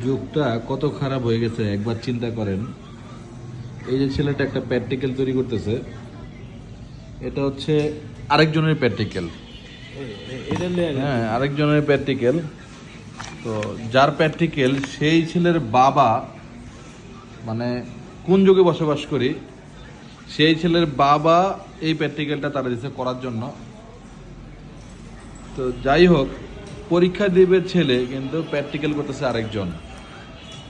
যুগটা কত খারাপ হয়ে গেছে একবার চিন্তা করেন। এই যে ছেলেটা একটা প্র্যাকটিক্যাল তৈরি করতেছে, এটা হচ্ছে আরেকজনের প্র্যাকটিক্যাল। হ্যাঁ, আরেকজনের প্র্যাকটিক্যাল। তো যার প্র্যাকটিক্যাল সেই ছেলের বাবা, মানে কোন যুগে বসবাস করি, সেই ছেলের বাবা এই প্র্যাকটিক্যালটা তারা দিচ্ছে করার জন্য। তো যাই হোক, পরীক্ষা দিবে ছেলে, কিন্তু প্র্যাকটিক্যাল করতেছে আরেকজন।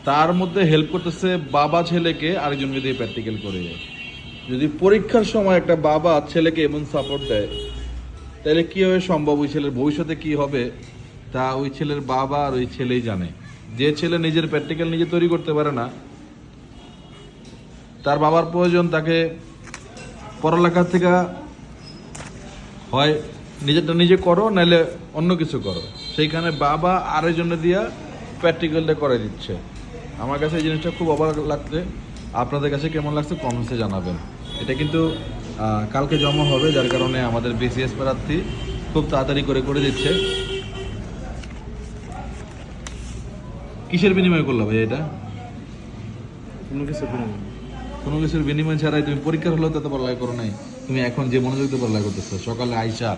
তার মধ্যে হেল্প করতেছে বাবা ছেলেকে আরেকজনকে দিয়ে প্র্যাকটিক্যাল করে। যদি পরীক্ষার সময় একটা বাবা ছেলেকে এমন সাপোর্ট দেয়, তাহলে কীভাবে সম্ভব? ওই ছেলের ভবিষ্যতে কি হবে তা ওই ছেলের বাবা আর ওই ছেলেই জানে। যে ছেলে নিজের প্র্যাকটিক্যাল নিজে তৈরি করতে পারে না, তার বাবার প্রয়োজন তাকে পড়ালেখার থেকে হয় নিজেরটা নিজে করো, নাহলে অন্য কিছু করো। সেইখানে বাবা আরেকজনে দিয়া প্র্যাকটিক্যালটা করে দিচ্ছে। আমার কাছে এই জিনিসটা খুব অবাক লাগছে। আপনাদের কাছে কেমন লাগছে কমেন্টসে জানাবেন। এটা কিন্তু কালকে জমা হবে, যার কারণে আমাদের বিসিএস প্রার্থী খুব তাড়াতাড়ি করে দিচ্ছে। কিসের বিনিময় করলো ভাই এটা? কোনো কিছুর বিনিময় ছাড়াই তুমি পরীক্ষার হলেও তো পড়ালেখা করো নাই। তুমি এখন যে মনোযোগ দিয়ে পড়ালেখা করতেছো, সকালে আইসা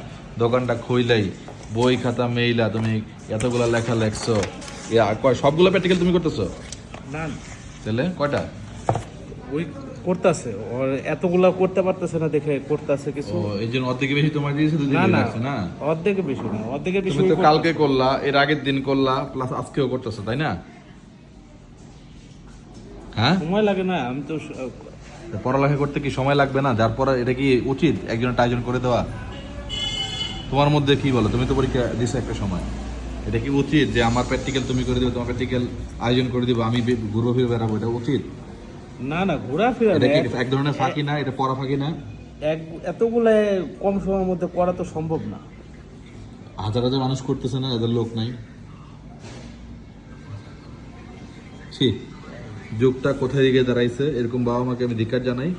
দোকানটা খুইলাই, বই খাতা মেইলা, তুমি এতগুলা লেখা লেখছো, সবগুলো প্র্যাকটিক্যাল তুমি করতেছো না? তাহলে কয়টা? ওই করতেছে, ওর এতগুলা করতে পারতেছে না দেখে করতেছে কিছু। এই জন্য অর্ধেকে বেশি তোমার দিয়েছে, দুদিন লাগছে না? অর্ধেকে বেশি না, অর্ধেকে বেশি। তুমি তো কালকে করলা, এর আগের দিন করলা, প্লাস আজকেও করতেছো, তাই না? হ্যাঁ, সময় লাগে না? আমি তো পড়ালেখা করতে কি সময় লাগবে না? যার পরে এটা কি উচিত একজনের আয়োজন করে দেওয়া? তোমার মধ্যে কি বলো? তুমি তো পরীক্ষা দিছো একটা সময়, এটা কি উচিত যে আমার প্র্যাকটিক্যাল তুমি করে দিবে, তোমার প্র্যাকটিক্যাল আয়োজন করে দিবো, আমি ঘুরবো ফিরে বেড়াবো? এটা উচিত না? না, ঘোরাফেরা এটা কি এক ধরনের ফাঁকি না? এটা পড়া ফাঁকি না? এতগুলো কম সময়ের মধ্যে করা তো সম্ভব না। হাজার হাজার মানুষ করতেছে না, এদের লোক নাই। ঠিক, যুগটা কোথায় দিকে দাঁড়াইছে। এরকম বাবা মাকে আমি ধিক্কার জানাই।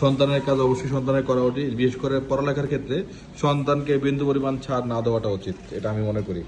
সন্তানের কাজ অবশ্যই সন্তানের করা উচিত, বিশেষ করে পড়ালেখার ক্ষেত্রে সন্তানকে বিন্দু পরিমাণ ছাড় না দেওয়াটা উচিত, এটা আমি মনে করি।